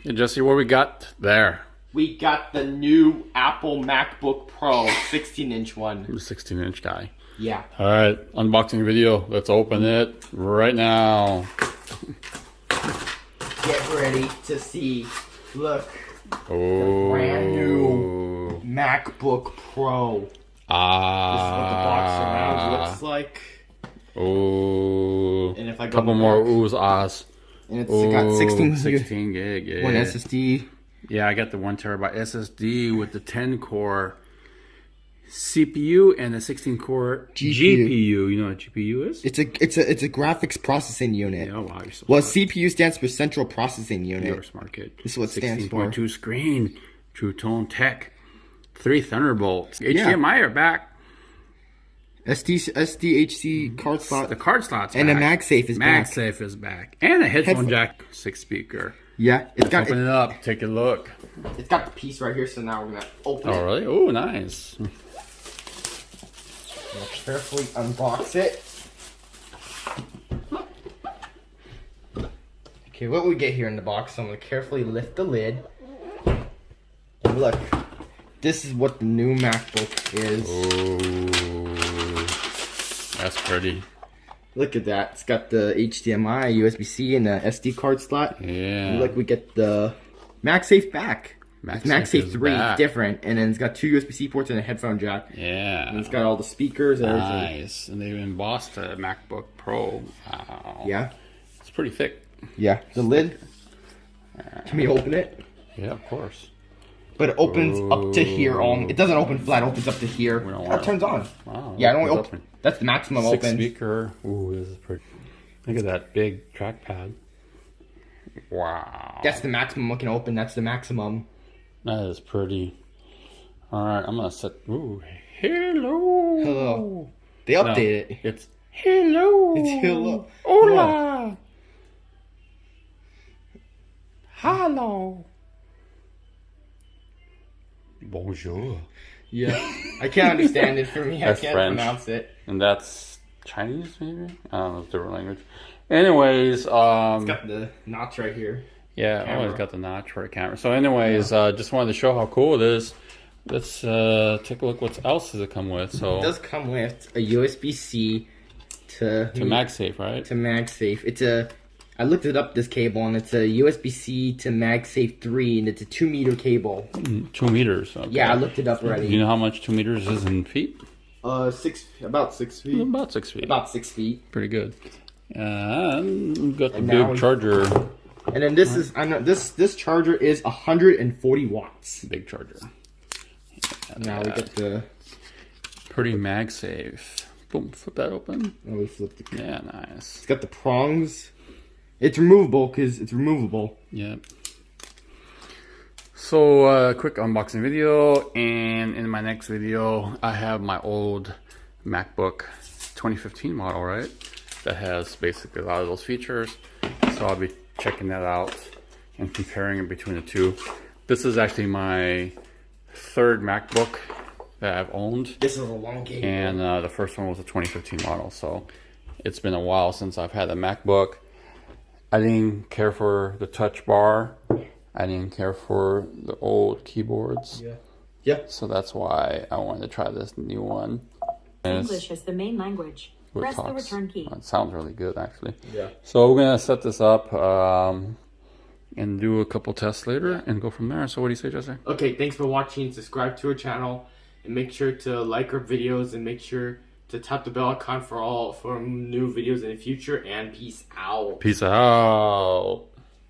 Hey Jesse, what we got there? We got the new Apple MacBook Pro 16-inch one. The 16-inch guy. Yeah. Alright, unboxing video. Let's open it right now. Get ready to see. Look. Oh. The brand new MacBook Pro. This is what the box around looks like. Oh. And if I go couple more oohs, ahs. And it's got 16 gig, yeah. One SSD. Yeah, I got the 1 terabyte SSD with the 10 core CPU and the 16 core GPU. You know what GPU is? It's a graphics processing unit. Yeah, wow, you're so well, smart. CPU stands for Central Processing Unit. You're a smart kid. This is what it stands for. 16.2 screen, True Tone Tech, 3 Thunderbolts, HDMI are back. SDHC card slot. The card slot's and back. And a MagSafe is back. MagSafe is back. And a headphone jack 6 speaker. Yeah. Open it up. Take a look. It's got the piece right here, so now we're going to open it. Oh, really? Oh, nice. We'll carefully unbox it. Okay, what we get here in the box, so I'm going to carefully lift the lid. And look, this is what the new MacBook is. Oh, that's pretty. Look at that. It's got the HDMI, USB-C, and the SD card slot. Yeah. And look, we get the MagSafe back. MagSafe 3 back. Different, and then it's got 2 USB-C ports and a headphone jack. Yeah. And it's got all the speakers and everything. Nice. And they've embossed the MacBook Pro. Wow. Yeah. It's pretty thick. Yeah. The lid. Can we open it? Yeah, of course. But it opens up to here. It doesn't open flat. It opens up to here. It turns on. Wow. Yeah, it only opens. That's the maximum 6 open. speaker. Ooh, this is pretty. Look at that big trackpad. Wow. That's the maximum it can open. That's the maximum. That is pretty. All right, I'm gonna set. Ooh, hello. Hello. They updated it. It's hello. It's hello. Hola. Hello. Bonjour. Yeah. I can't understand it for me. That's I can't French. pronounce it. And that's Chinese, maybe? I don't know, it's a different language. Anyways, It's got the notch right here. yeah, I always got the notch for a camera. So anyways, just wanted to show how cool it is. Let's take a look what else does it come with. So It does come with a USB-C to MagSafe, right? To MagSafe. I looked it up, this cable, and it's a USB-C to MagSafe 3, and it's a 2-meter cable. 2 meters. Okay. Yeah, I looked it up already. Do you know how much 2 meters is in feet? About 6 feet. About 6 feet. About 6 feet. Pretty good. And we've got the And now big charger. And then this is this charger is 140 watts. Big charger. Now we get the pretty MagSafe. Boom, flip that open. oh, we flipped it. Yeah, nice. It's got the prongs. It's removable because it's removable. Yep. So, quick unboxing video, and in my next video, I have my old MacBook 2015 model, right? That has basically a lot of those features. So I'll be checking that out and comparing it between the two. This is actually my 3rd MacBook that I've owned. This is a long cable. And the first one was a 2015 model, so it's been a while since I've had a MacBook. I didn't care for the touch bar. I didn't care for the old keyboards. Yeah. Yeah. So that's why I wanted to try this new one. English is the main language. Press the return key. It sounds really good, actually. Yeah. So we're gonna set this up and do a couple tests later and go from there. So what do you say, Jesse? Okay, thanks for watching. Subscribe to our channel and make sure to like our videos and make sure to tap the bell icon for new videos in the future, and peace out. Peace out.